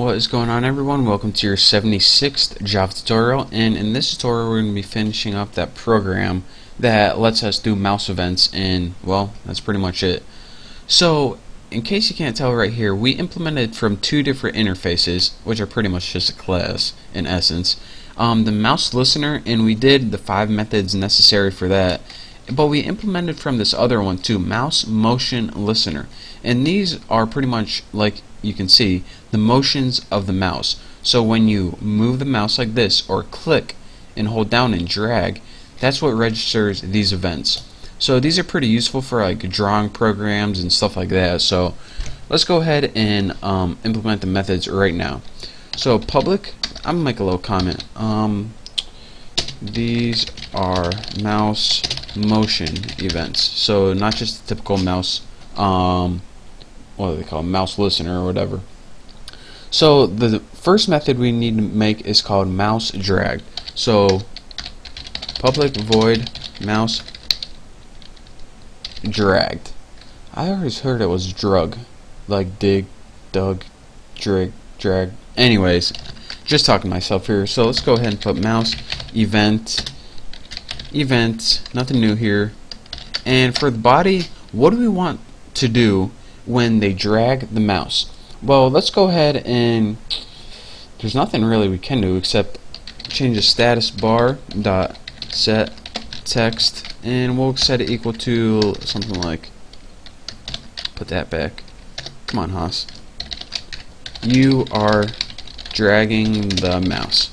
What is going on, everyone? Welcome to your 76th Java tutorial, and in this tutorial we're going to be finishing up that program that lets us do mouse events, and well, that's pretty much it. So in case you can't tell right here, we implemented from two different interfaces, which are pretty much just a class in essence, the mouse listener, and we did the 5 methods necessary for that. But we implemented from this other one too, MouseMotionListener, and these are pretty much, like you can see, the motions of the mouse. So when you move the mouse like this, or click and hold down and drag, that's what registers these events. So these are pretty useful for like drawing programs and stuff like that. So let's go ahead and implement the methods right now. So public, I'm gonna make a little comment. These are mouse motion events, so not just the typical mouse, what do they call it? Mouse listener or whatever. So the first method we need to make is called mouse drag. So public void mouse dragged. I always heard it was drug, like dig, dug, drag. Anyways, just talking to myself here. So let's go ahead and put mouse event, nothing new here. And for the body, what do we want to do when they drag the mouse? Well, let's go ahead and there's nothing really we can do except change the status bar dot set text, and we'll set it equal to something like, put that back. Come on, Haas. You are dragging the mouse.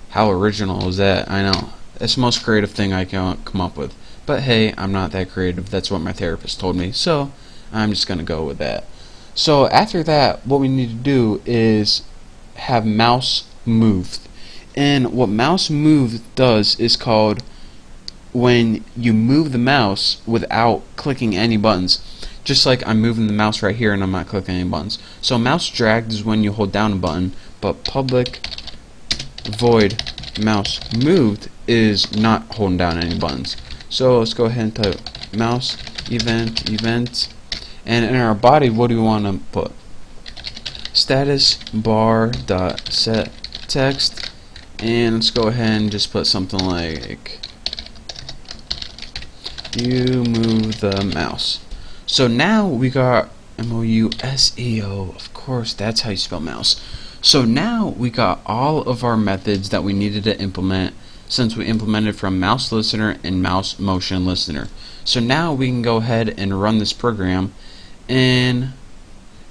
How original is that? I know. It's the most creative thing I can come up with. But hey, I'm not that creative. That's what my therapist told me. So I'm just going to go with that. So after that, what we need to do is have mouse moved. And what mouse moved does is called when you move the mouse without clicking any buttons. Just like I'm moving the mouse right here and I'm not clicking any buttons. So mouse dragged is when you hold down a button, but public void mouse moved is not holding down any buttons. So let's go ahead and type mouse event, and in our body, what do we want to put? Status bar dot set text, and let's go ahead and just put something like you move the mouse. So now we got MOUSEO, of course that's how you spell mouse. So now we got all of our methods that we needed to implement since we implemented from mouse listener and mouse motion listener. So now we can go ahead and run this program, and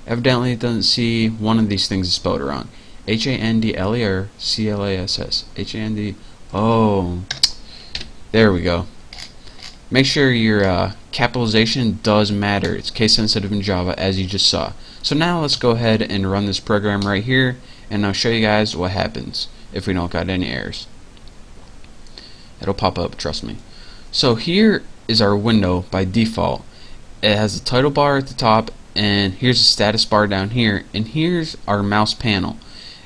evidently it doesn't see one of these things is spelled wrong. HANDLER CLASS. HAND. Oh, there we go. Make sure your capitalization does matter. It's case sensitive in Java, as you just saw. So now let's go ahead and run this program right here, and I'll show you guys what happens if we don't got any errors. It'll pop up, trust me. So here is our window by default. It has a title bar at the top, and here's a status bar down here, and here's our mouse panel.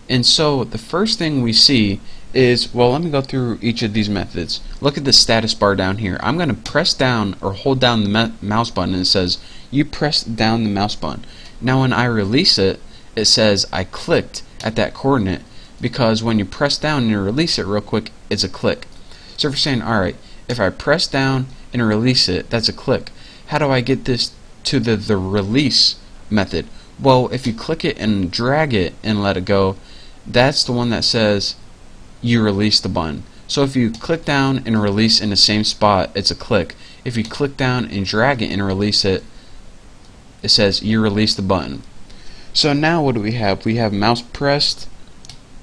And so the first thing we see is, well, let me go through each of these methods. Look at the status bar down here. I'm going to press down or hold down the mouse button, and it says you pressed down the mouse button. Now when I release it, it says I clicked at that coordinate, because when you press down and release it real quick, it's a click. So if you're saying, alright, if I press down and release it, that's a click. How do I get this to the release method? Well, if you click it and drag it and let it go, that's the one that says you release the button. So if you click down and release in the same spot, it's a click. If you click down and drag it and release it, it says you release the button. So now what do we have? We have mouse pressed,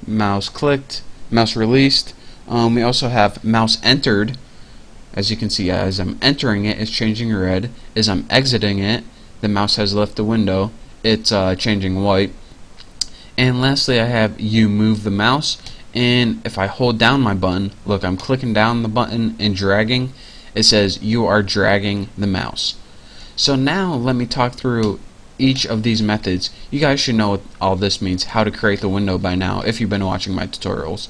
mouse clicked, mouse released. We also have mouse entered. As you can see, as I'm entering it, it's changing red. As I'm exiting it, the mouse has left the window. It's changing white. And lastly, I have you move the mouse. And if I hold down my button, look, I'm clicking down the button and dragging, it says you are dragging the mouse. So now let me talk through each of these methods. You guys should know what all this means, how to create the window by now if you've been watching my tutorials.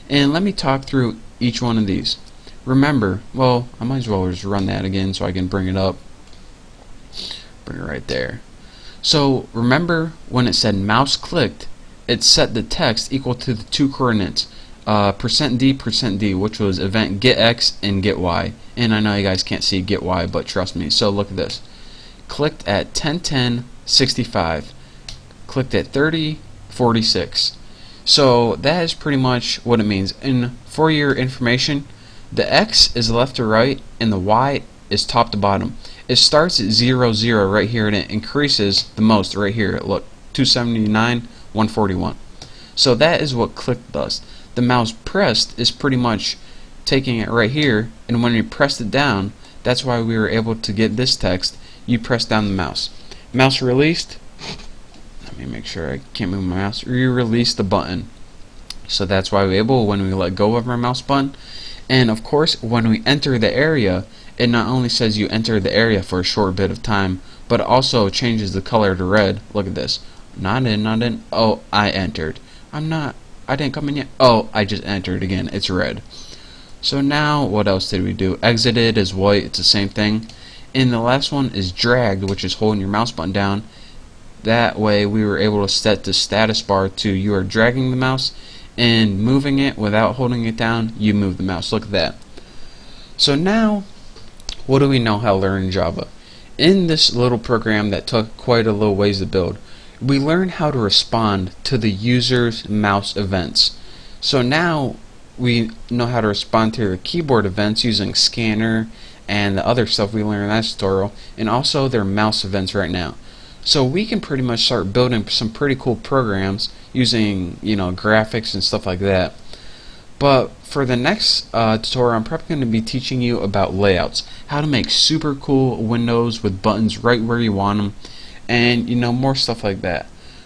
And let me talk through each one of these. Remember, well, I might as well just run that again so I can bring it up. Bring it right there. So remember when it said mouse clicked, it set the text equal to the two coordinates, %d, which was event get x and get y. And I know you guys can't see get y, but trust me. So look at this. Clicked at 10:10:65. Clicked at 30:46. So that is pretty much what it means. And for your information, the x is left to right and the y is top to bottom. It starts at 0, 0 right here, and it increases the most right here. Look, 279, 141. So that is what click does. The mouse pressed is pretty much taking it right here, and when you pressed it down, that's why we were able to get this text. You press down the mouse. Mouse released. Let me make sure I can't move my mouse. You release the button. So that's why we're able when we let go of our mouse button. And of course, when we enter the area, it not only says you enter the area for a short bit of time, but it also changes the color to red. Look at this. Not in, not in. Oh, I entered. I didn't come in yet. Oh, I just entered again. It's red. So now, what else did we do? Exited is white. It's the same thing. And the last one is dragged, which is holding your mouse button down. That way, we were able to set the status bar to you are dragging the mouse and moving it without holding it down. You move the mouse. Look at that. So now, what do we know how to learn in Java? In this little program that took quite a little ways to build, we learned how to respond to the user's mouse events. So now we know how to respond to their keyboard events using scanner and the other stuff we learned in that tutorial, and also their mouse events right now. So we can pretty much start building some pretty cool programs using, graphics and stuff like that. But for the next tutorial, I'm probably going to be teaching you about layouts, how to make super cool windows with buttons right where you want them, and more stuff like that.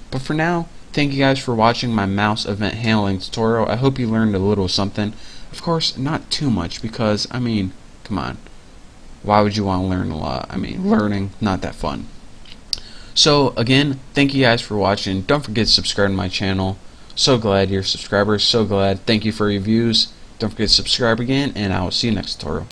But for now, thank you guys for watching my mouse event handling tutorial. I hope you learned a little something. Of course, not too much, because come on, why would you want to learn a lot? Learning, not that fun. So again, thank you guys for watching. Don't forget to subscribe to my channel. So glad you're subscribers, so glad. Thank you for your views. Don't forget to subscribe again, and I will see you next tutorial.